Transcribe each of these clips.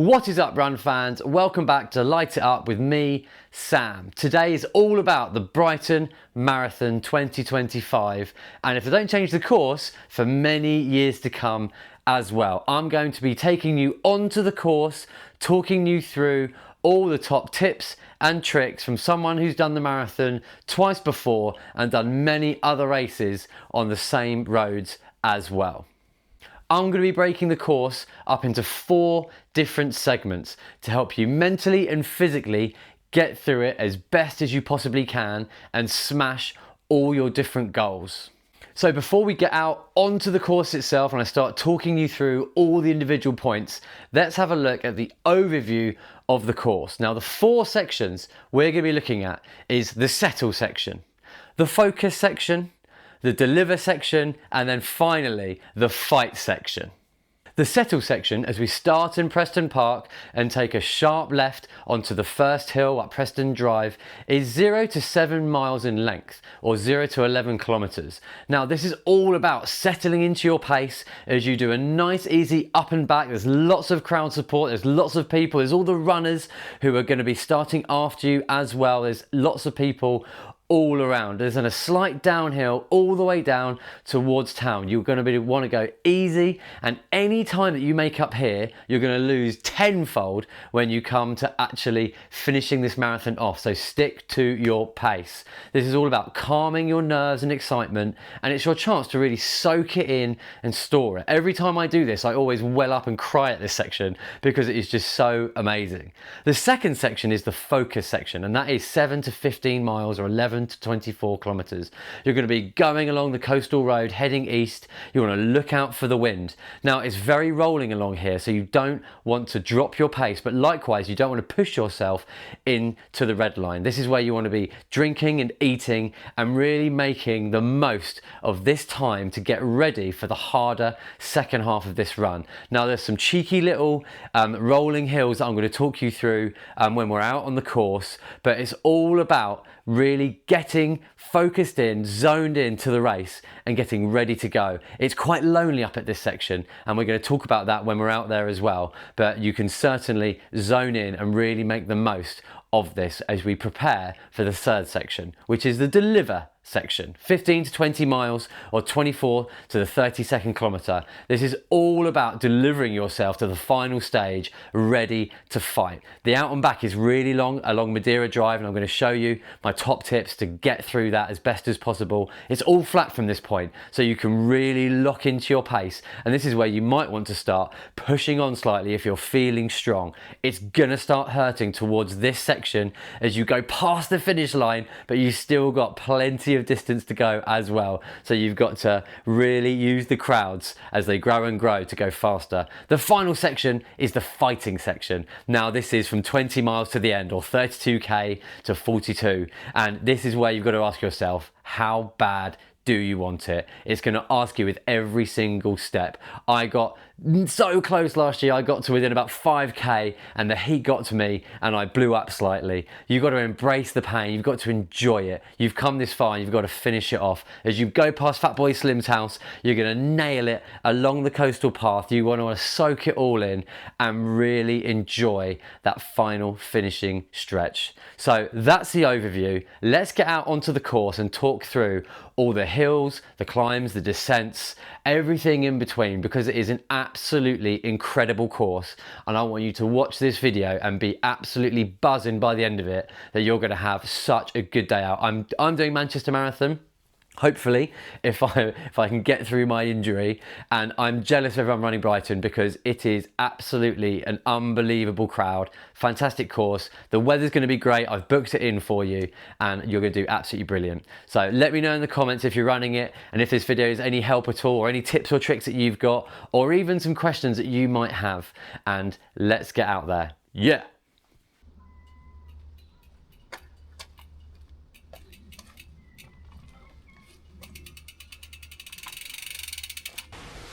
What is up, run fans? Welcome back to Light It Up with me, Sam. Today is all about the Brighton Marathon 2025, and if I don't change the course, for many years to come as well. I'm going to be taking you onto the course, talking you through all the top tips and tricks from someone who's done the marathon twice before and done many other races on the same roads as well. I'm going to be breaking the course up into 4 different segments to help you mentally and physically get through it as best as you possibly can and smash all your different goals. So before we get out onto the course itself and I start talking you through all the individual points, let's have a look at the overview of the course. Now, the 4 sections we're going to be looking at is the settle section, the focus section, the deliver section, and then finally the fight section. The settle section, as we start in Preston Park and take a sharp left onto the first hill at Preston Drive, is 0 to 7 miles in length, or 0 to 11 kilometers. Now, this is all about settling into your pace as you do a nice easy up and back. There's lots of crowd support, there's lots of people, there's all the runners who are going to be starting after you as well. There's lots of people all around. There's a slight downhill all the way down towards town. You're going to want to go easy, and any time that you make up here, you're going to lose tenfold when you come to actually finishing this marathon off. So stick to your pace. This is all about calming your nerves and excitement, and it's your chance to really soak it in and store it. Every time I do this, I always well up and cry at this section because it is just so amazing. The second section is the focus section, and that is 7 to 15 miles or 11 to 24 kilometers. You're going to be going along the coastal road heading east. You want to look out for the wind. Now, it's very rolling along here, so you don't want to drop your pace, but likewise you don't want to push yourself into the red line. This is where you want to be drinking and eating and really making the most of this time to get ready for the harder second half of this run. Now, there's some cheeky little rolling hills that I'm going to talk you through when we're out on the course, but it's all about really getting focused in, zoned in to the race and getting ready to go. It's quite lonely up at this section, and we're going to talk about that when we're out there as well, but you can certainly zone in and really make the most of this as we prepare for the third section, which is the deliver section, 15 to 20 miles or 24 to the 32nd kilometer. This is all about delivering yourself to the final stage, ready to fight. The out and back is really long along Madeira Drive, and I'm going to show you my top tips to get through that as best as possible. It's all flat from this point, so you can really lock into your pace, and this is where you might want to start pushing on slightly if you're feeling strong. It's gonna start hurting towards this section as you go past the finish line, but you still got plenty of distance to go as well, so you've got to really use the crowds as they grow and grow to go faster. The final section is the fighting section. Now, this is from 20 miles to the end, or 32k to 42, and this is where you've got to ask yourself, how bad do you want it? It's going to ask you with every single step. I got so close last year. I got to within about 5k and the heat got to me and I blew up slightly. You've got to embrace the pain. You've got to enjoy it. You've come this far and you've got to finish it off. As you go past FATBOY SLIM's house, you're going to nail it along the coastal path. You want to soak it all in and really enjoy that final finishing stretch. So that's the overview. Let's get out onto the course and talk through all the hills, the climbs, the descents, everything in between, because it is an absolutely incredible course, and I want you to watch this video and be absolutely buzzing by the end of it that you're going to have such a good day out. I'm doing Manchester Marathon, hopefully, if I can get through my injury, and I'm jealous of everyone running Brighton because it is absolutely an unbelievable crowd, fantastic course. The weather's going to be great. I've booked it in for you and you're going to do absolutely brilliant. So let me know in the comments if you're running it, and if this video is any help at all, or any tips or tricks that you've got, or even some questions that you might have, and let's get out there. Yeah.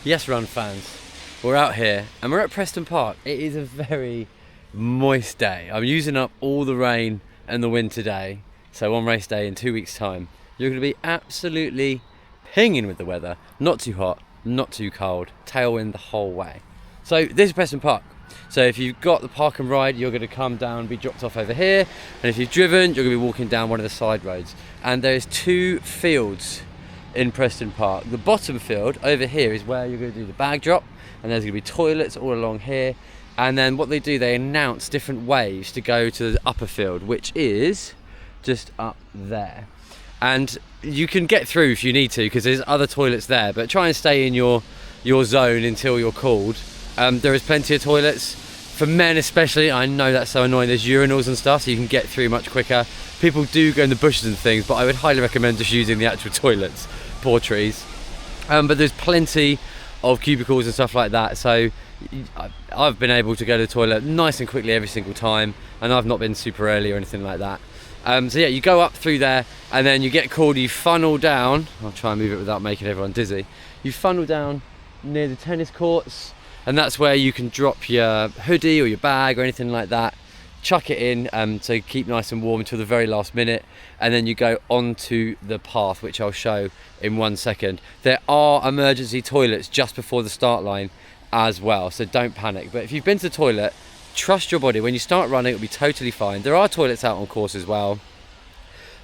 Yes, run fans, we're out here and we're at Preston Park. It is a very moist day. I'm using up all the rain and the wind today, so on race day in 2 weeks time you're going to be absolutely pinging with the weather. Not too hot, not too cold, tailwind the whole way. So this is Preston Park. So if you've got the park and ride, you're going to come down, be dropped off over here, and if you've driven, you're going to be walking down one of the side roads. And there's 2 fields in Preston Park. The bottom field over here is where you're going to do the bag drop, and there's going to be toilets all along here. And then what they do, they announce different ways to go to the upper field, which is just up there. And you can get through if you need to, because there's other toilets there, but try and stay in your zone until you're called. There is plenty of toilets for men especially. I know that's so annoying. There's urinals and stuff, so you can get through much quicker. People do go in the bushes and things, but I would highly recommend just using the actual toilets. Poor trees. But there's plenty of cubicles and stuff like that, so I've been able to go to the toilet nice and quickly every single time, and I've not been super early or anything like that. So yeah, you go up through there, and then you get called, you funnel down. I'll try and move it without making everyone dizzy. You funnel down near the tennis courts, and that's where you can drop your hoodie or your bag or anything like that, chuck it in, so keep nice and warm until the very last minute, and then you go onto the path, which I'll show in 1 second. There are emergency toilets just before the start line as well, so don't panic. But if you've been to the toilet, trust your body. When you start running, it'll be totally fine. There are toilets out on course as well,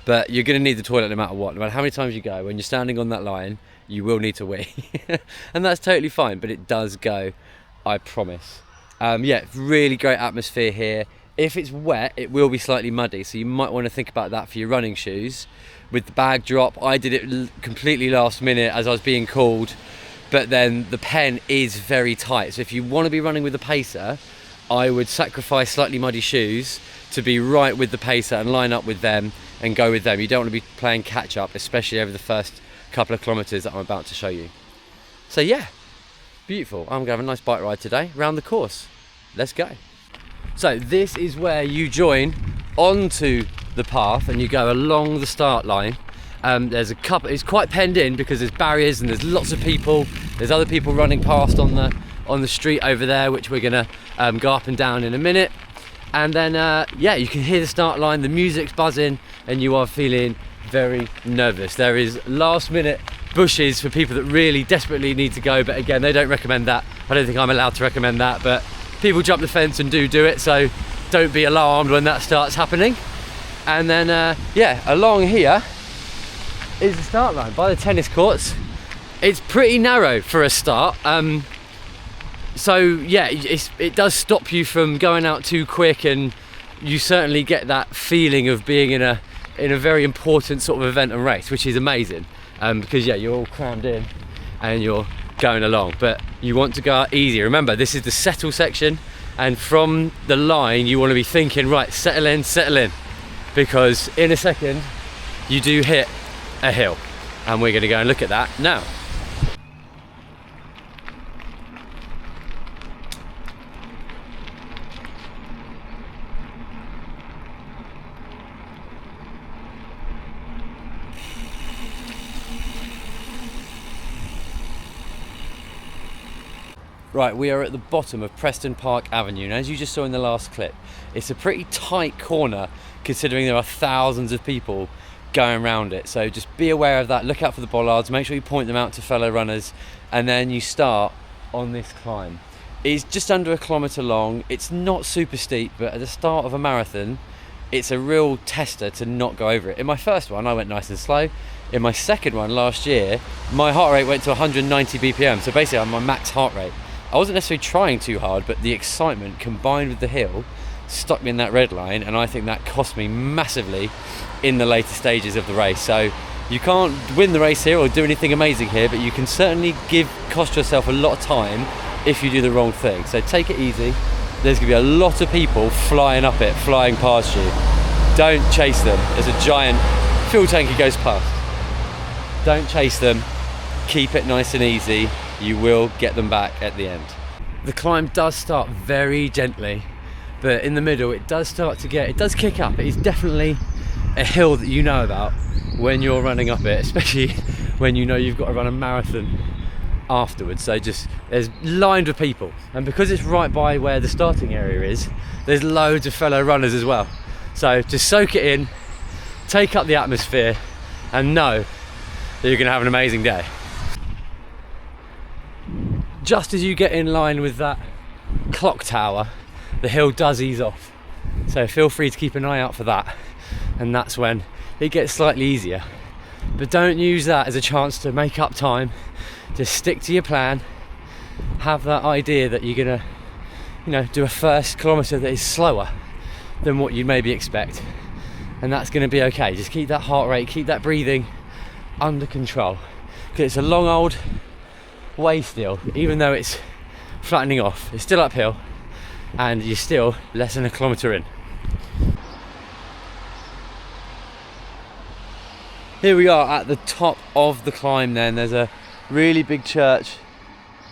but you're going to need the toilet no matter what. No matter how many times you go, when you're standing on that line, you will need to wee. And that's totally fine, but it does go, I promise. Yeah, really great atmosphere here. If it's wet, it will be slightly muddy, so you might want to think about that for your running shoes. With the bag drop, I did it completely last minute as I was being called, but then the pen is very tight. So if you want to be running with a pacer, I would sacrifice slightly muddy shoes to be right with the pacer and line up with them and go with them. You don't want to be playing catch up, especially over the first couple of kilometers that I'm about to show you. So yeah, beautiful. I'm gonna have a nice bike ride today around the course. Let's go. So this is where you join onto the path and you go along the start line. There's a couple, it's quite penned in because there's barriers and there's lots of people. There's other people running past on the street over there, which we're gonna go up and down in a minute. And then yeah, you can hear the start line, the music's buzzing, and you are feeling very nervous. There is last minute bushes for people that really desperately need to go, but again, they don't recommend that. I don't think I'm allowed to recommend that, but people jump the fence and do it, so don't be alarmed when that starts happening. And then yeah, along here is the start line by the tennis courts. It's pretty narrow for a start, so yeah, it does stop you from going out too quick, and you certainly get that feeling of being in a very important sort of event and race, which is amazing, because yeah, you're all crammed in and you're going along, but you want to go out easy. Remember, this is the settle section, and from the line you want to be thinking, right, settle in, because in a second you do hit a hill, and we're going to go and look at that now. Right, we are at the bottom of Preston Park Avenue, and as you just saw in the last clip, it's a pretty tight corner considering there are thousands of people going around it. So just be aware of that, look out for the bollards, make sure you point them out to fellow runners, and then you start on this climb. It's just under 1 kilometre long, it's not super steep, but at the start of a marathon, it's a real tester to not go over it. In my first one, I went nice and slow. In my second one last year, my heart rate went to 190 BPM, so basically I'm my max heart rate. I wasn't necessarily trying too hard, but the excitement combined with the hill stuck me in that red line, and I think that cost me massively in the later stages of the race. So you can't win the race here or do anything amazing here, but you can certainly cost yourself a lot of time if you do the wrong thing. So take it easy. There's gonna be a lot of people flying up it, flying past you. Don't chase them. There's a giant fuel tanker goes past. Don't chase them. Keep it nice and easy. You will get them back at the end. The climb does start very gently, but in the middle it does kick up. It is definitely a hill that you know about when you're running up it, especially when you know you've got to run a marathon afterwards. So there's lined with people, and because it's right by where the starting area is, there's loads of fellow runners as well. So just soak it in, take up the atmosphere, and know that you're gonna have an amazing day. Just as you get in line with that clock tower, the hill does ease off. So feel free to keep an eye out for that. And that's when it gets slightly easier. But don't use that as a chance to make up time. Just stick to your plan. Have that idea that you're gonna, do a first kilometre that is slower than what you maybe expect. And that's gonna be okay. Just keep that heart rate, keep that breathing under control. Because it's a long old way still, even though it's flattening off. It's still uphill and you're still less than a kilometre in. Here we are at the top of the climb then. There's a really big church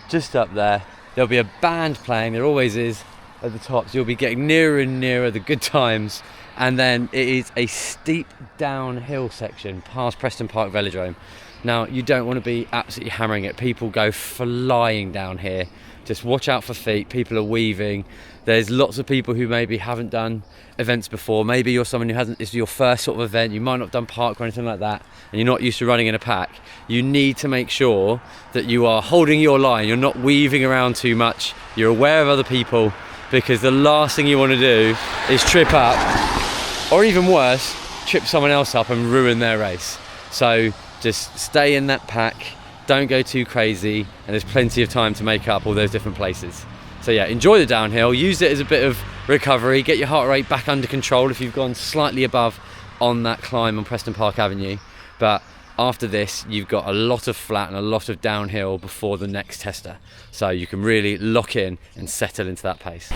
just up there. There'll be a band playing, there always is at the top, so you'll be getting nearer and nearer the good times. And then it is a steep downhill section past Preston Park Velodrome. Now you don't want to be absolutely hammering it. People go flying down here. Just watch out for feet, people are weaving. There's lots of people who maybe haven't done events before. Maybe you're someone who hasn't, it's your first sort of event, you might not have done park or anything like that, and you're not used to running in a pack. You need to make sure that you are holding your line, you're not weaving around too much, you're aware of other people, because the last thing you want to do is trip up, or even worse, trip someone else up and ruin their race. So just stay in that pack, don't go too crazy, and there's plenty of time to make up all those different places. So yeah, enjoy the downhill, use it as a bit of recovery, get your heart rate back under control if you've gone slightly above on that climb on Preston Park Avenue. But after this, you've got a lot of flat and a lot of downhill before the next tester. So you can really lock in and settle into that pace.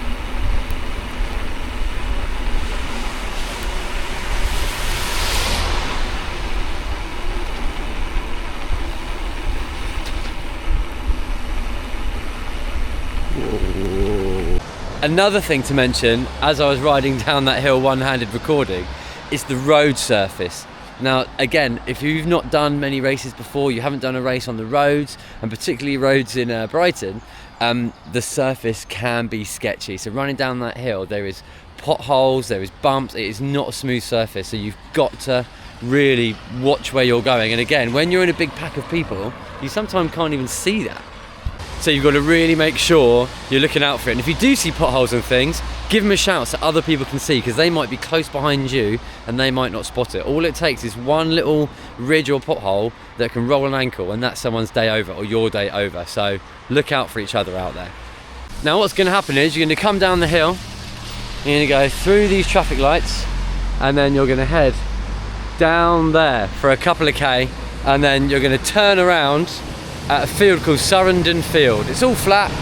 Another thing to mention, as I was riding down that hill one-handed recording, is the road surface. Now again, if you've not done many races before, you haven't done a race on the roads, and particularly roads in Brighton, the surface can be sketchy. So running down that hill, there is potholes, there is bumps, it is not a smooth surface, so you've got to really watch where you're going. And again, when you're in a big pack of people, you sometimes can't even see that. So you've got to really make sure you're looking out for it. And if you do see potholes and things, give them a shout so other people can see, because they might be close behind you and they might not spot it. All it takes is one little ridge or pothole that can roll an ankle, and that's someone's day over or your day over. So look out for each other out there. Now what's going to happen is you're going to come down the hill, you're going to go through these traffic lights, and then you're going to head down there for a couple of K, and then you're going to turn around at a field called Surrendon Field. It's all flat,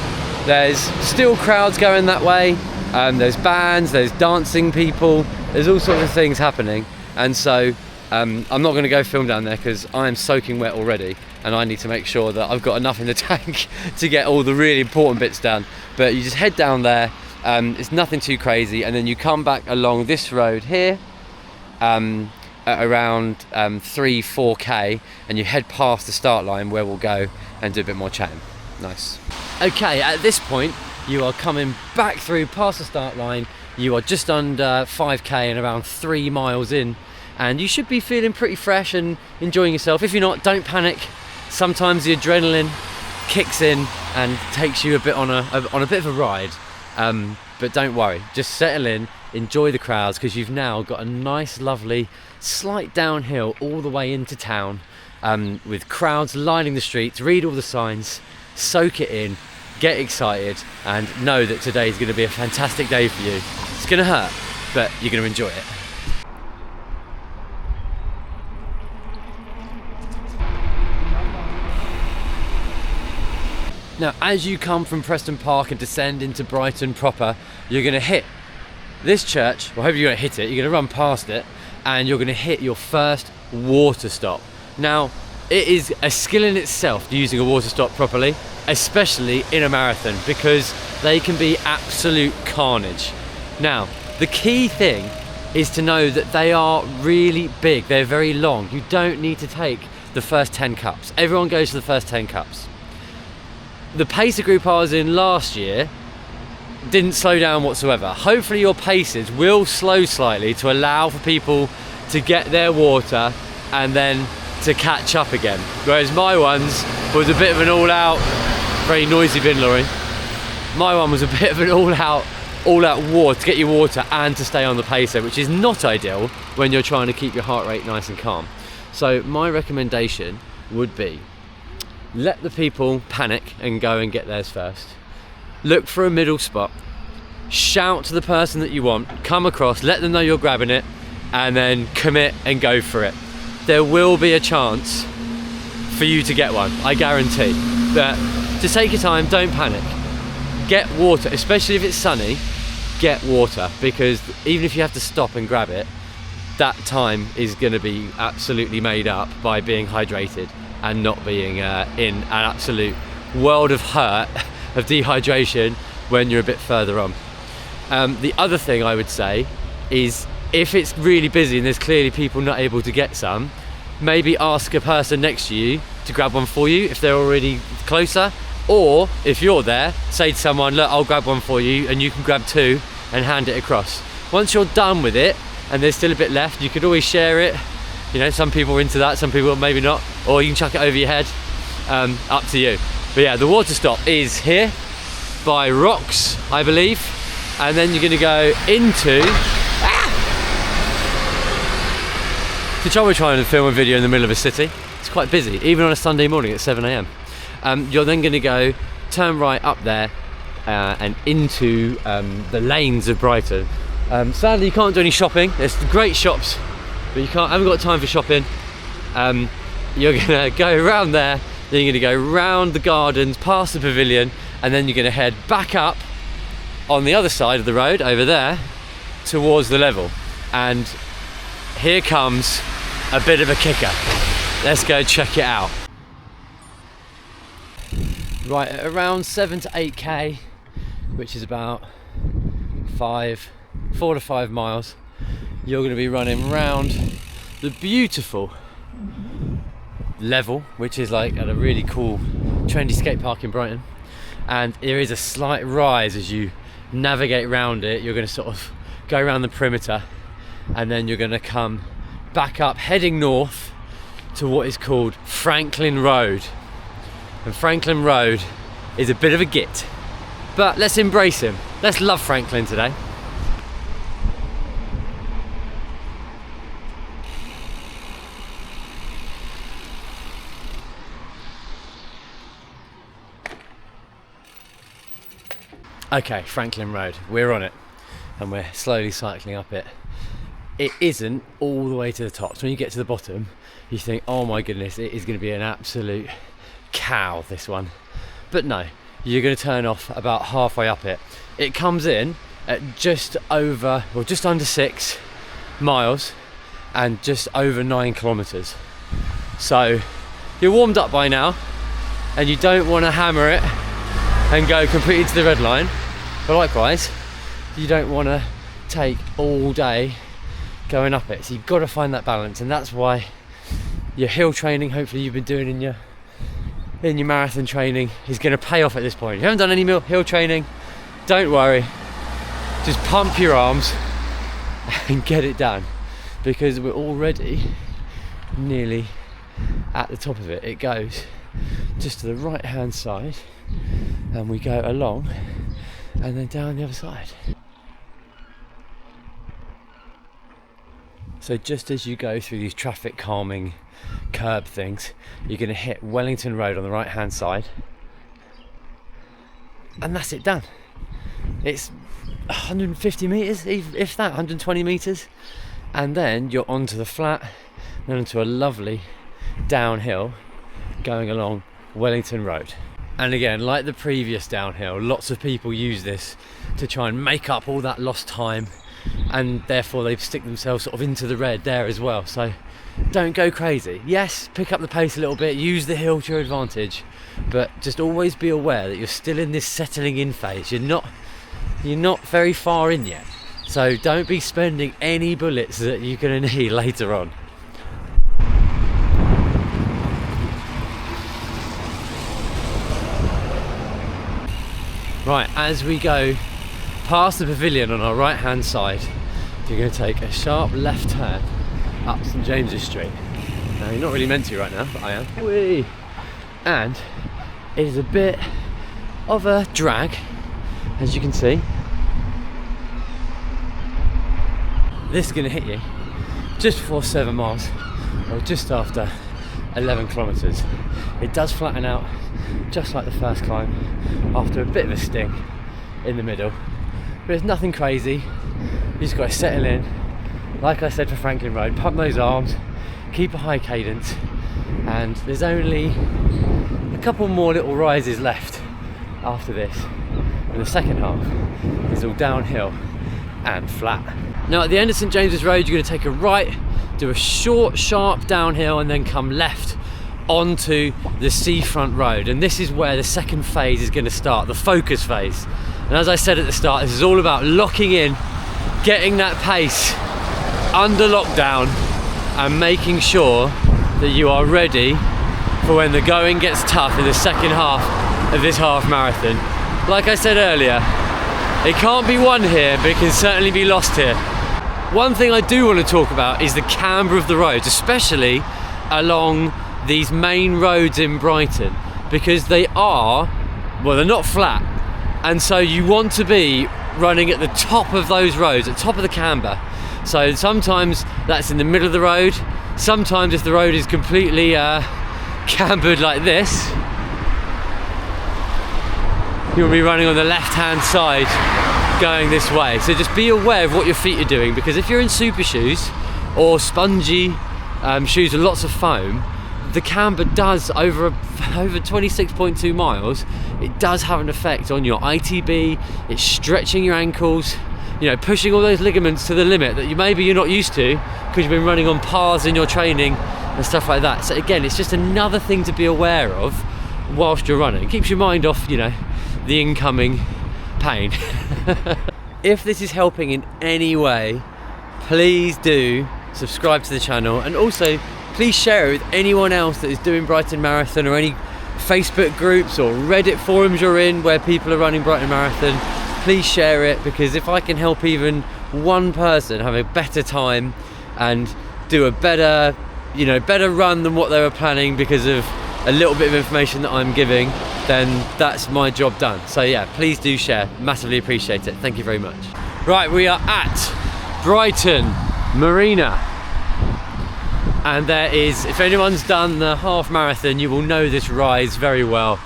there's still crowds going that way, there's bands, there's dancing people, there's all sorts of things happening. And so I'm not going to go film down there because I am soaking wet already, and I need to make sure that I've got enough in the tank to get all the really important bits done. But you just head down there, it's nothing too crazy, and then you come back along this road here at around 3-4K, and you head past the start line where we'll go and do a bit more chatting. Nice. Okay, at this point you are coming back through past the start line. You are just under 5K and around 3 miles in, and you should be feeling pretty fresh and enjoying yourself. If you're not, don't panic. Sometimes the adrenaline kicks in and takes you a bit on a bit of a ride, but don't worry, just settle in, enjoy the crowds, because you've now got a nice lovely slight downhill all the way into town, with crowds lining the streets. Read all the signs, soak it in, get excited, and know that today is going to be a fantastic day for you. It's going to hurt, but you're going to enjoy it. Now, as you come from Preston Park and descend into Brighton proper, you're going to hit this church. Well, hopefully you're going to hit it. You're going to run past it, and you're going to hit your first water stop. Now, it is a skill in itself using a water stop properly, especially in a marathon, because they can be absolute carnage. Now, the key thing is to know that they are really big. They're very long. You don't need to take the first 10 cups. Everyone goes to the first 10 cups. The pacer group I was in last year didn't slow down whatsoever. Hopefully your paces will slow slightly to allow for people to get their water and then to catch up again. Whereas my ones was a bit of an all-out, very noisy bin lorry. My one was a bit of an all-out war to get you water and to stay on the pacer, which is not ideal when you're trying to keep your heart rate nice and calm. So my recommendation would be, let the people panic and go and get theirs first. Look for a middle spot. Shout to the person that you want, come across, let them know you're grabbing it, and then commit and go for it. There will be a chance for you to get one, I guarantee. But just take your time, don't panic. Get water, especially if it's sunny, get water, because even if you have to stop and grab it, that time is going to be absolutely made up by being hydrated and not being in an absolute world of hurt of dehydration when you're a bit further on. The other thing I would say is, if it's really busy and there's clearly people not able to get some, maybe ask a person next to you to grab one for you if they're already closer, or if you're there, say to someone, look, I'll grab one for you, and you can grab two and hand it across. Once you're done with it and there's still a bit left, you could always share it. You know, some people are into that, some people maybe not, or you can chuck it over your head, up to you. But yeah, the water stop is here by rocks, I believe, and then you're going to go into the trouble with trying to film a video in the middle of a city, it's quite busy, even on a Sunday morning at 7 AM. You're then going to go turn right up there and into the lanes of Brighton. Sadly, you can't do any shopping. There's great shops, but you haven't got time for shopping. You're going to go around there, then you're going to go round the gardens, past the pavilion, and then you're going to head back up on the other side of the road over there towards the level. And here comes a bit of a kicker. Let's go check it out. Right, at around 7 to 8k, which is about 4 to 5 miles, you're going to be running round the beautiful level, which is like at a really cool trendy skate park in Brighton, and there is a slight rise as you navigate around it. You're going to sort of go around the perimeter, and then you're going to come back up heading north to what is called Franklin Road. And Franklin Road is a bit of a git, but let's embrace him. Let's love Franklin today. Okay, Franklin Road, we're on it, and we're slowly cycling up it. It isn't all the way to the top, so when you get to the bottom, you think, oh my goodness, it is going to be an absolute cow, this one. But no, you're going to turn off about halfway up it. It comes in at just over, or just under 6 miles and just over 9 kilometers. So you're warmed up by now, and you don't want to hammer it and go completely to the red line, but likewise you don't want to take all day going up it. So you've got to find that balance, and that's why your hill training, hopefully you've been doing in your marathon training, is going to pay off at this point. If you haven't done any hill training, don't worry, just pump your arms and get it done, because we're already nearly at the top of it. It goes just to the right hand side, and we go along and then down the other side. So just as you go through these traffic calming curb things, you're going to hit Wellington Road on the right hand side, and that's it, done. It's 150 metres, if that, 120 metres, and then you're onto the flat, then onto a lovely downhill going along Wellington Road. And again, like the previous downhill, lots of people use this to try and make up all that lost time, and therefore they stick themselves sort of into the red there as well. So don't go crazy. Yes, pick up the pace a little bit, use the hill to your advantage, but just always be aware that you're still in this settling in phase. You're not very far in yet, so don't be spending any bullets that you're going to need later on. Right, as we go past the pavilion on our right hand side, you're going to take a sharp left turn up St James's Street. Now you're not really meant to right now, but I am. Whee! And it is a bit of a drag as you can see, this is going to hit you just before 7 miles, or just after 11 kilometers. It does flatten out just like the first climb after a bit of a sting in the middle, but it's nothing crazy. You just got to settle in, like I said for Franklin Road, pump those arms, keep a high cadence, and there's only a couple more little rises left after this, and the second half is all downhill and flat. Now at the end of St James's Road, you're going to take a right, do a short sharp downhill, and then come left onto the seafront road, and this is where the second phase is going to start, the focus phase. And as I said at the start, this is all about locking in, getting that pace under lockdown, and making sure that you are ready for when the going gets tough in the second half of this half marathon. Like I said earlier, it can't be won here, but it can certainly be lost here. One thing I do want to talk about is the camber of the roads, especially along these main roads in Brighton, because they are, well, they're not flat, and so you want to be running at the top of those roads, at the top of the camber. So sometimes that's in the middle of the road, sometimes if the road is completely cambered like this, you'll be running on the left-hand side going this way. So just be aware of what your feet are doing, because if you're in super shoes or spongy shoes with lots of foam, the camber does, over 26.2 miles, it does have an effect on your ITB. It's stretching your ankles, you know, pushing all those ligaments to the limit that maybe you're not used to because you've been running on paths in your training and stuff like that. So again, it's just another thing to be aware of whilst you're running. It keeps your mind off, you know, the incoming pain. If this is helping in any way, please do subscribe to the channel, and also please share it with anyone else that is doing Brighton Marathon, or any Facebook groups or Reddit forums you're in where people are running Brighton Marathon. Please share it, because if I can help even one person have a better time and do a better, you know, better run than what they were planning because of a little bit of information that I'm giving, then that's my job done. So yeah, please do share, massively appreciate it. Thank you very much. Right, we are at Brighton Marina, and there is, if anyone's done the half marathon, you will know this rise very well.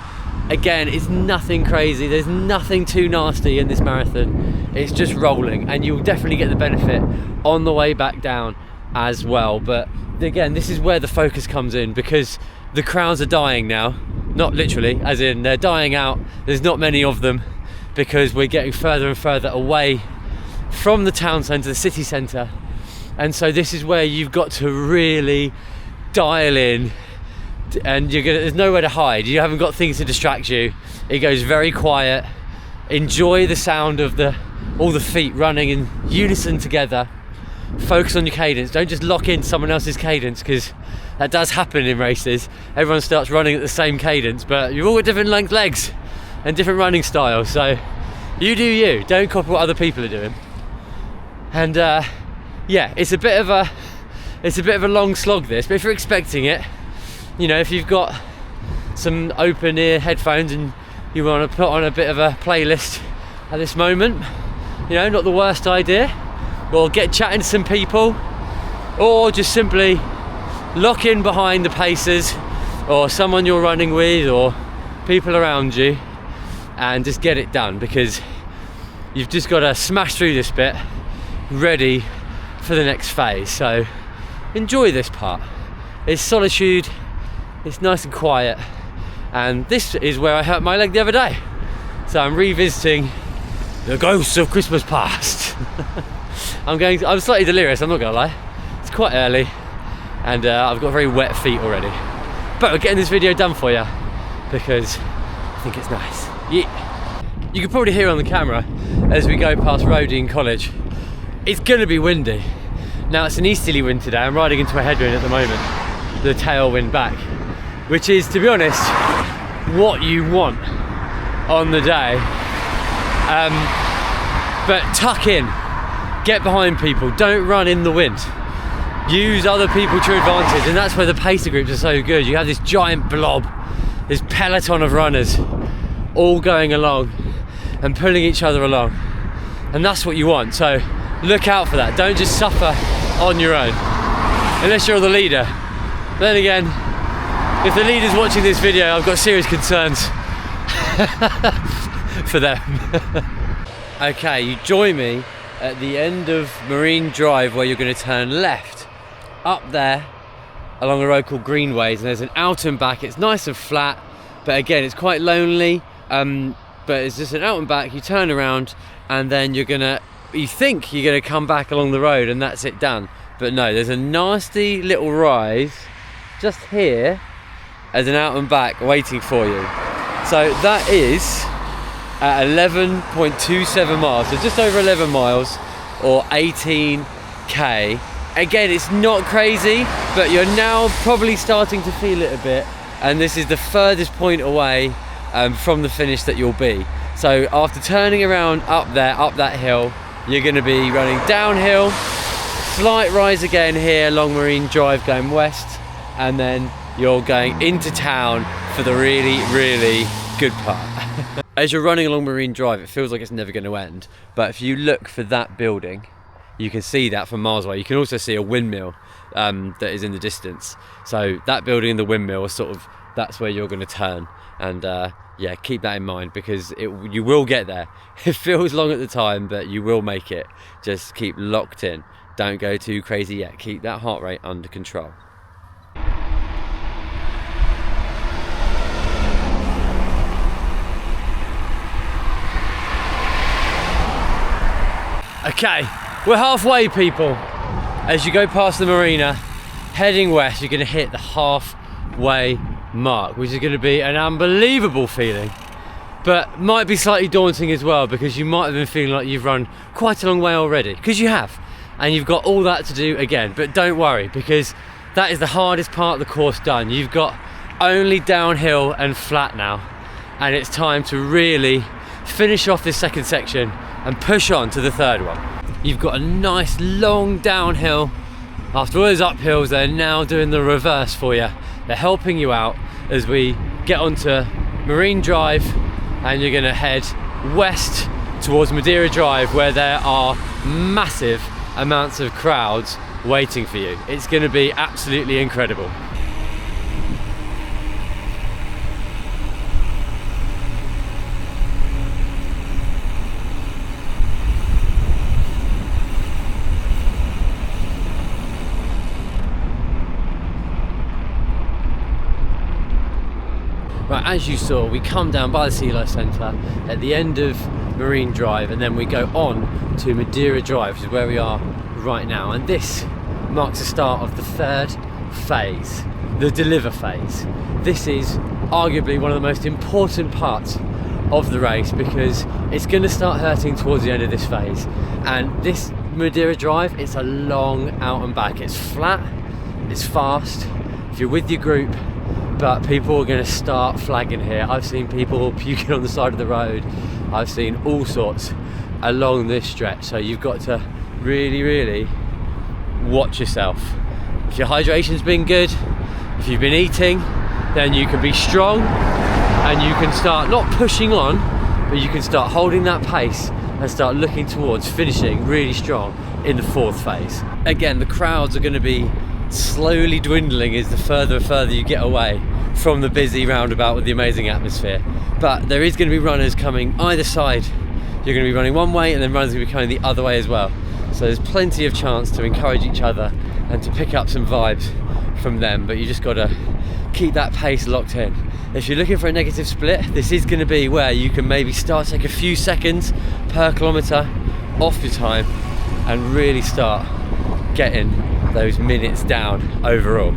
Again, it's nothing crazy, there's nothing too nasty in this marathon, it's just rolling, and you'll definitely get the benefit on the way back down as well. But again, this is where the focus comes in, because the crowds are dying now, not literally, as in they're dying out, there's not many of them, because we're getting further and further away from the town centre, the city centre, and so this is where you've got to really dial in, and there's nowhere to hide, you haven't got things to distract you, it goes very quiet. Enjoy the sound of all the feet running in unison together. Focus on your cadence, don't just lock in someone else's cadence, because that does happen in races. Everyone starts running at the same cadence, but you've all got different length legs and different running styles, so you do you, don't copy what other people are doing. And yeah, it's a bit of a long slog this, but if you're expecting it, you know, if you've got some open ear headphones and you want to put on a bit of a playlist at this moment, you know, not the worst idea. Or get chatting to some people, or just simply lock in behind the pacers or someone you're running with or people around you, and just get it done, because you've just got to smash through this bit ready for the next phase. So enjoy this part. It's solitude, it's nice and quiet, and this is where I hurt my leg the other day, so I'm revisiting the ghosts of Christmas past. I'm slightly delirious, I'm not gonna lie. It's quite early, and I've got very wet feet already. But we're getting this video done for you, because I think it's nice. Yeah. You can probably hear on the camera as we go past Rodine College, it's gonna be windy. Now it's an easterly wind today, I'm riding into a headwind at the moment, the tailwind back, which is, to be honest, what you want on the day. But tuck in, get behind people, don't run in the wind. Use other people to your advantage, and that's where the pacer groups are so good. You have this giant blob, this peloton of runners all going along, and pulling each other along. And that's what you want, so look out for that. Don't just suffer on your own, unless you're the leader. Then again, if the leader's watching this video, I've got serious concerns for them. Okay, you join me at the end of Marina Drive, where you're going to turn left up there along a road called Greenways, and there's an out and back. It's nice and flat, but again, it's quite lonely, but it's just an out and back. You turn around and then you think you're gonna come back along the road and that's it, done. But no, there's a nasty little rise just here as an out and back waiting for you. So that is at 11.27 miles, so just over 11 miles or 18k. Again, it's not crazy, but you're now probably starting to feel it a bit, and this is the furthest point away from the finish that you'll be. So after turning around up there, up that hill, you're going to be running downhill, slight rise again here along Marina Drive going west, and then you're going into town for the really, really good part. As you're running along Marina Drive, it feels like it's never going to end, but if you look for that building, you can see that from miles away. You can also see a windmill that is in the distance. So that building and the windmill are sort of, that's where you're going to turn. And yeah, keep that in mind, because you will get there. It feels long at the time, but you will make it. Just keep locked in. Don't go too crazy yet. Keep that heart rate under control. Okay, we're halfway, people. As you go past the marina, heading west, you're going to hit the halfway mark, which is going to be an unbelievable feeling, but might be slightly daunting as well, because you might have been feeling like you've run quite a long way already, because you have, and you've got all that to do again. But don't worry, because that is the hardest part of the course done. You've got only downhill and flat now, and it's time to really finish off this second section and push on to the third one. You've got a nice long downhill. After all those uphills, they're now doing the reverse for you. They're helping you out as we get onto Marina Drive, and you're gonna head west towards Madeira Drive, where there are massive amounts of crowds waiting for you. It's gonna be absolutely incredible. Right, as you saw, we come down by the Sea Life Centre at the end of Marina Drive, and then we go on to Madeira Drive, which is where we are right now. And this marks the start of the third phase, the deliver phase. This is arguably one of the most important parts of the race, because it's going to start hurting towards the end of this phase. And this Madeira Drive, it's a long out and back. It's flat, it's fast, if you're with your group, but people are going to start flagging here. I've seen people puking on the side of the road. I've seen all sorts along this stretch. So you've got to really, really watch yourself. If your hydration's been good, if you've been eating, then you can be strong, and you can start not pushing on, but you can start holding that pace and start looking towards finishing really strong in the fourth phase. Again, the crowds are going to be slowly dwindling as the further and further you get away from the busy roundabout with the amazing atmosphere. But there is going to be runners coming either side. You're going to be running one way, and then runners are going to be coming the other way as well. So there's plenty of chance to encourage each other and to pick up some vibes from them, but you just got to keep that pace locked in. If you're looking for a negative split, this is going to be where you can maybe start to take a few seconds per kilometre off your time and really start getting those minutes down overall.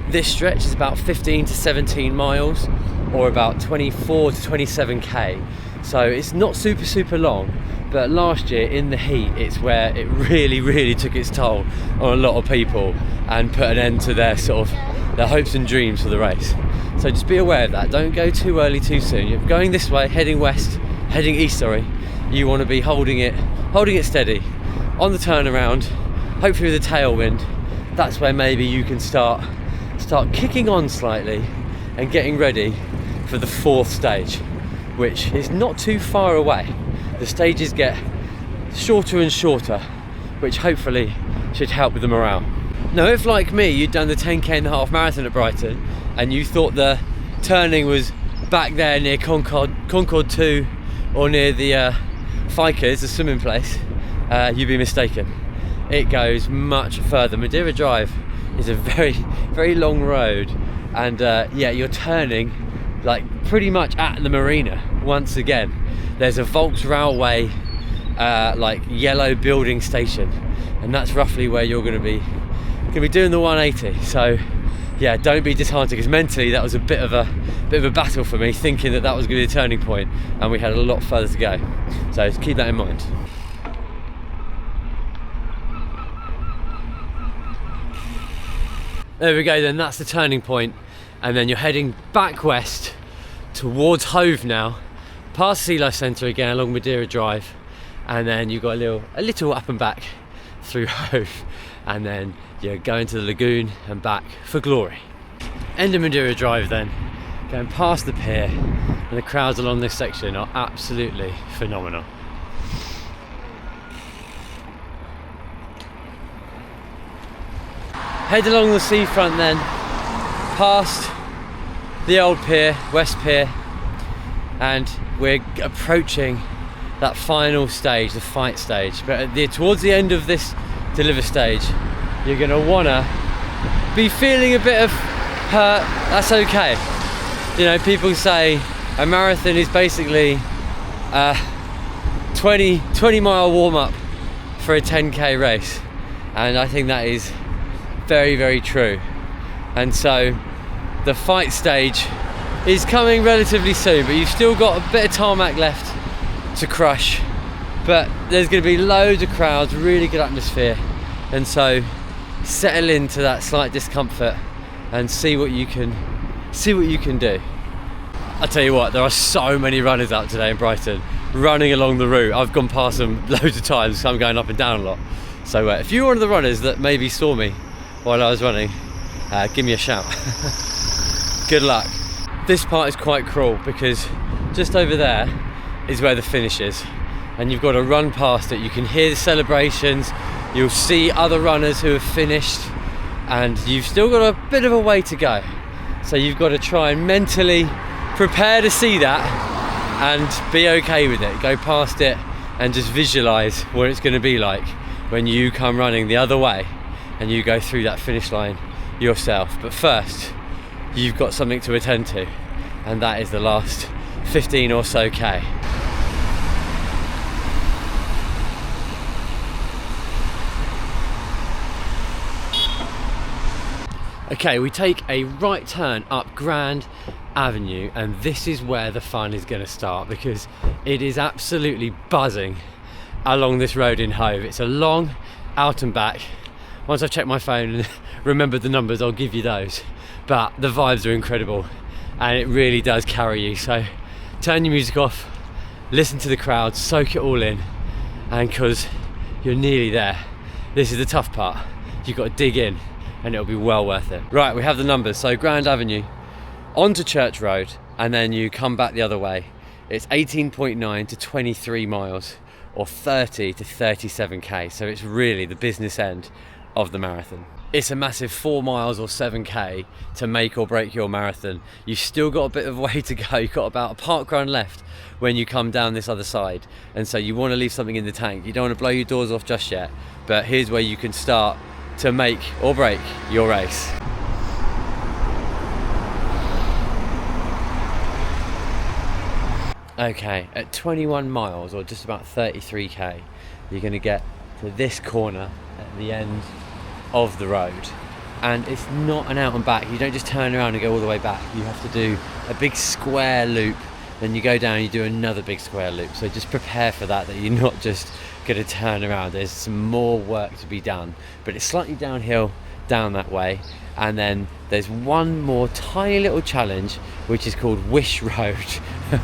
This stretch is about 15 to 17 miles, or about 24 to 27k, so it's not super long, but last year in the heat, it's where it really took its toll on a lot of people and put an end to their their hopes and dreams for the race. So just be aware of that. Don't go too early too soon. You're going this way, heading east, you want to be holding it steady on the turnaround, hopefully with a tailwind. That's where maybe you can start kicking on slightly and getting ready for the fourth stage. which is not too far away. The stages get shorter and shorter, which hopefully should help with the morale. Now, if like me, you'd done the 10k and a half marathon at Brighton and you thought the turning was back there near Concord 2 or near the Fikers, the swimming place, you'd be mistaken. It goes much further. Madeira Drive is a very, very long road, and yeah, you're turning like pretty much at the marina once again. There's a Volks Railway like yellow building station, and that's roughly where you're going to be doing the 180. So yeah, don't be disheartened, because mentally that was a bit of a battle for me, thinking that was going to be a turning point and we had a lot further to go. So keep that in mind. There we go then, that's the turning point, and then you're heading back west towards HOVE now, past Sea Life Centre again along Madeira Drive, and then you've got a little up and back through HOVE, and then you're going to the lagoon and back for glory. End of Madeira Drive then, going past the pier, and the crowds along this section are absolutely phenomenal. Head along the seafront then, past the old pier, West Pier, and we're approaching that final stage, the fight stage. But towards the end of this deliver stage, you're gonna wanna be feeling a bit of hurt. That's okay. You know, people say a marathon is basically a 20 mile warm up for a 10k race, and I think that is very, very true. And so the fight stage is coming relatively soon, but you've still got a bit of tarmac left to crush, but there's going to be loads of crowds, really good atmosphere, and so settle into that slight discomfort and see what you can do. I tell you what, there are so many runners out today in Brighton running along the route. I've gone past them loads of times, so I'm going up and down a lot. So if you're one of the runners that maybe saw me while I was running, give me a shout. Good luck. This part is quite cruel, because just over there is where the finish is, and you've got to run past it. You can hear the celebrations, you'll see other runners who have finished, and you've still got a bit of a way to go. So you've got to try and mentally prepare to see that and be okay with it. Go past it and just visualize what it's going to be like when you come running the other way and you go through that finish line yourself. But first, you've got something to attend to, and that is the last 15 or so K. Okay, we take a right turn up Grand Avenue, and this is where the fun is going to start, because it is absolutely buzzing along this road in HOVE. It's a long out and back. Once I've checked my phone and remembered the numbers, I'll give you those. But the vibes are incredible, and it really does carry you. So turn your music off, listen to the crowd, soak it all in, and because you're nearly there, this is the tough part. You've got to dig in, and it'll be well worth it. Right, we have the numbers. So Grand Avenue, onto Church Road, and then you come back the other way. It's 18.9 to 23 miles, or 30 to 37k. So it's really the business end of the marathon. It's a massive 4 miles or 7k to make or break your marathon. You've still got a bit of a way to go. You've got about a park run left when you come down this other side, and so you want to leave something in the tank. You don't want to blow your doors off just yet, but here's where you can start to make or break your race. Okay, at 21 miles, or just about 33k, you're going to get to this corner at the end of the road, and it's not an out and back. You don't just turn around and go all the way back. You have to do a big square loop, then you go down and you do another big square loop. So just prepare for that you're not just going to turn around. There's some more work to be done, but it's slightly downhill down that way. And then there's one more tiny little challenge, which is called Wish Road,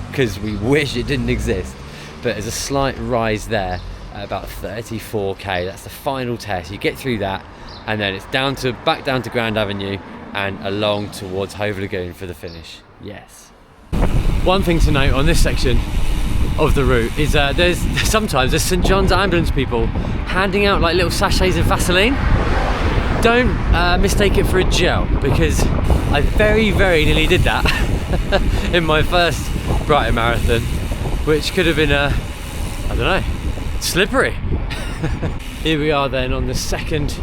because we wish it didn't exist, but there's a slight rise there at about 34k. That's the final test. You get through that, and then it's back down to Grand Avenue and along towards HOVE Lagoon for the finish. Yes. One thing to note on this section of the route is there's St John's ambulance people handing out like little sachets of Vaseline. Don't mistake it for a gel, because I very nearly did that in my first Brighton Marathon, which could have been I don't know, slippery. Here we are then on the second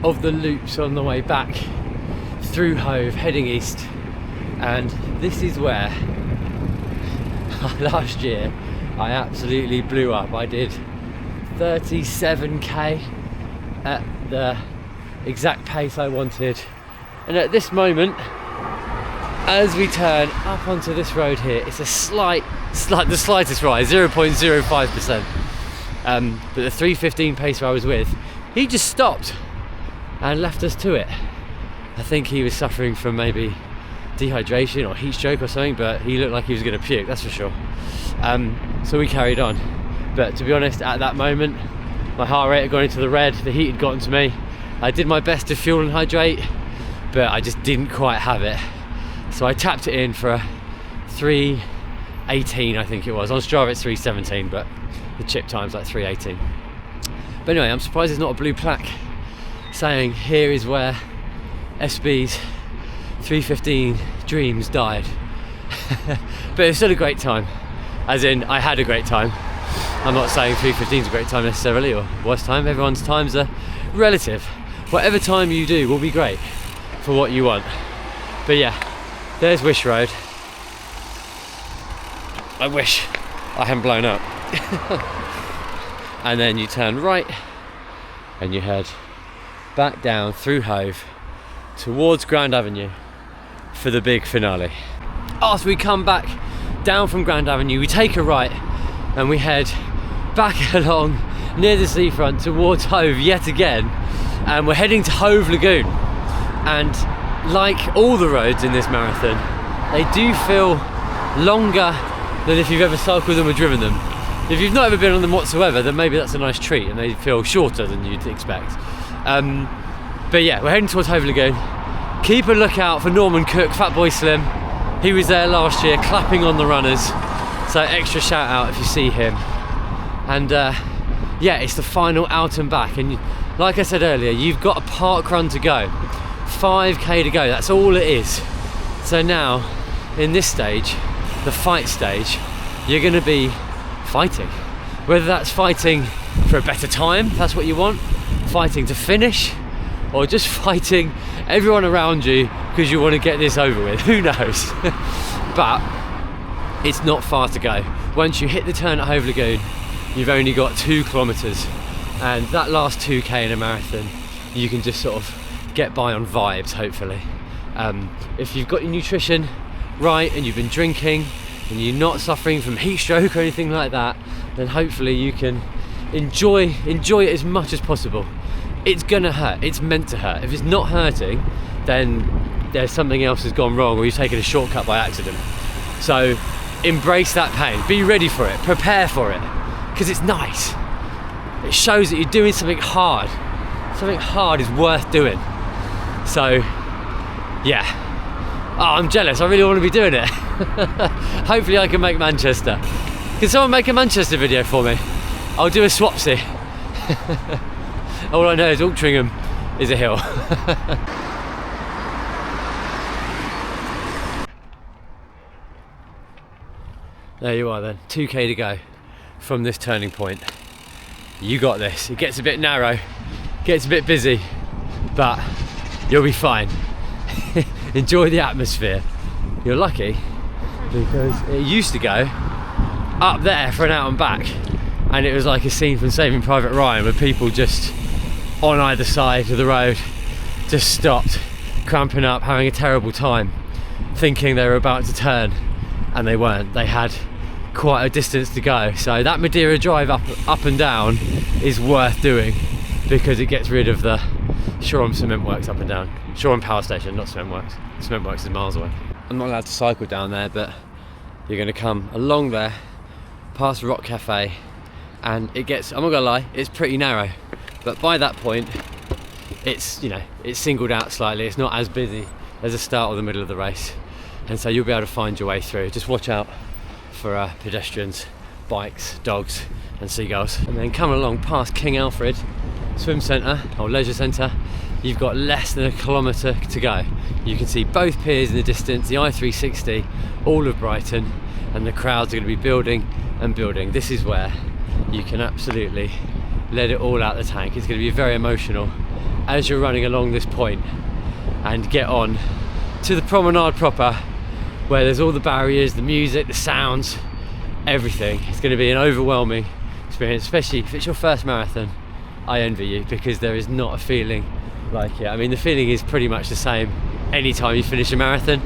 of the loops on the way back through Hove, heading east, and this is where last year I absolutely blew up. I did 37k at the exact pace I wanted, and at this moment, as we turn up onto this road here, it's the slightest rise, 0.05%. But the 3:15 pacer I was with, he just stopped and left us to it. I think he was suffering from maybe dehydration or heat stroke or something, but he looked like he was going to puke, that's for sure. So we carried on. But to be honest, at that moment, my heart rate had gone into the red, the heat had gotten to me. I did my best to fuel and hydrate, but I just didn't quite have it. So I tapped it in for a 3:18, I think it was. On Strava it's 3:17, but the chip time's like 3:18. But anyway, I'm surprised there's not a blue plaque saying here is where SB's 3:15 dreams died. But it's still a great time, as in I had a great time. I'm not saying 3:15 is a great time necessarily, or worst time. Everyone's times are relative. Whatever time you do will be great for what you want. But yeah, there's Wish Road. I wish I hadn't blown up. And then you turn right and you head back down through Hove towards Grand Avenue for the big finale. After we come back down from Grand Avenue, we take a right and we head back along near the seafront towards Hove yet again, and we're heading to HOVE Lagoon. And like all the roads in this marathon, they do feel longer than if you've ever cycled them or driven them. If you've not ever been on them whatsoever, then maybe that's a nice treat and they feel shorter than you'd expect. But yeah, we're heading towards HOVE Lagoon. Keep a lookout for Norman Cook, FATBOY SLIM. He was there last year clapping on the runners, so extra shout out if you see him. And yeah, it's the final out and back, and like I said earlier, you've got a park run to go, 5k to go, that's all it is. So now in this stage, the fight stage, you're going to be fighting, whether that's fighting for a better time, if that's what you want, fighting to finish, or just fighting everyone around you because you want to get this over with, who knows. But it's not far to go. Once you hit the turn at HOVE Lagoon, you've only got 2 kilometers, and that last 2k in a marathon you can just sort of get by on vibes, hopefully. If you've got your nutrition right and you've been drinking and you're not suffering from heat stroke or anything like that, then hopefully you can enjoy it as much as possible. It's gonna hurt, it's meant to hurt. If it's not hurting, then there's something else has gone wrong, or you've taken a shortcut by accident. So embrace that pain, be ready for it, prepare for it, because it's nice. It shows that you're doing something hard. Something hard is worth doing. So yeah, oh, I'm jealous, I really want to be doing it. Hopefully I can make Manchester. Can someone make a Manchester video for me? I'll do a swapsy. All I know is Altrincham is a hill. There you are then, 2k to go from this turning point. You got this. It gets a bit narrow, gets a bit busy, but you'll be fine. Enjoy the atmosphere. You're lucky because it used to go up there for an out and back, and it was like a scene from Saving Private Ryan where people just on either side of the road just stopped, cramping up, having a terrible time, thinking they were about to turn, and they weren't. They had quite a distance to go. So that Madeira Drive up and down is worth doing because it gets rid of the Shoreham Cement Works up and down. Shoreham Power Station, not Cement Works. Cement Works is miles away. I'm not allowed to cycle down there, but you're going to come along there past Rock Cafe, and it gets, I'm not gonna lie, it's pretty narrow, but by that point it's, you know, it's singled out slightly. It's not as busy as the start or the middle of the race, and so you'll be able to find your way through. Just watch out for pedestrians, bikes, dogs and seagulls. And then coming along past King Alfred Swim Centre or Leisure Centre, you've got less than a kilometre to go. You can see both piers in the distance, the I360, all of Brighton, and the crowds are going to be building and building. This is where you can absolutely let it all out the tank. It's going to be very emotional as you're running along this point and get on to the promenade proper, where there's all the barriers, the music, the sounds, everything. It's going to be an overwhelming experience, especially if it's your first marathon. I envy you, because there is not a feeling like it. I mean, the feeling is pretty much the same anytime you finish a marathon,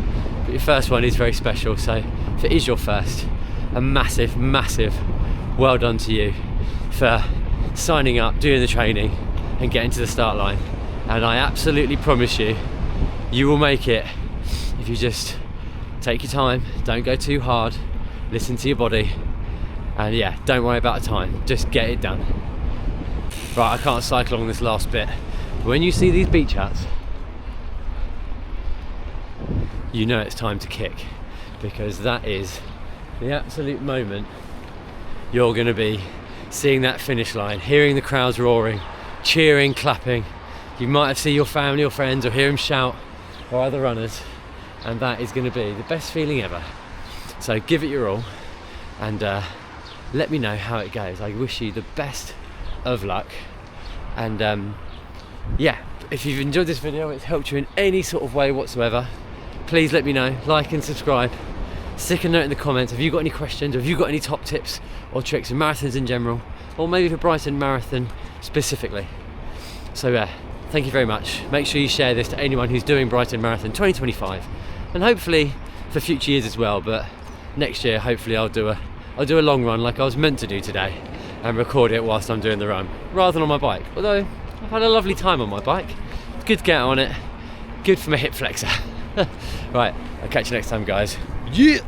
but your first one is very special. So if it is your first, a massive, massive well done to you for signing up, doing the training and getting to the start line. And I absolutely promise you, you will make it if you just take your time, don't go too hard, listen to your body, and yeah, don't worry about the time, just get it done. Right, I can't cycle along this last bit, but when you see these beach huts, you know it's time to kick, because that is the absolute moment you're going to be seeing that finish line, hearing the crowds roaring, cheering, clapping. You might have seen your family or friends or hear them shout, or other runners, and that is going to be the best feeling ever. So give it your all, and let me know how it goes. I wish you the best of luck, and yeah, if you've enjoyed this video, it's helped you in any sort of way whatsoever, please let me know, like and subscribe, stick a note in the comments. Have you got any questions, or have you got any top tips or tricks in marathons in general, or maybe for Brighton Marathon specifically? So yeah, thank you very much. Make sure you share this to anyone who's doing Brighton Marathon 2025, and hopefully for future years as well. But next year, hopefully I'll do a long run like I was meant to do today, and record it whilst I'm doing the run rather than on my bike. Although I've had a lovely time on my bike. It's good to get on it, good for my hip flexor. Right, I'll catch you next time, guys. Yeah.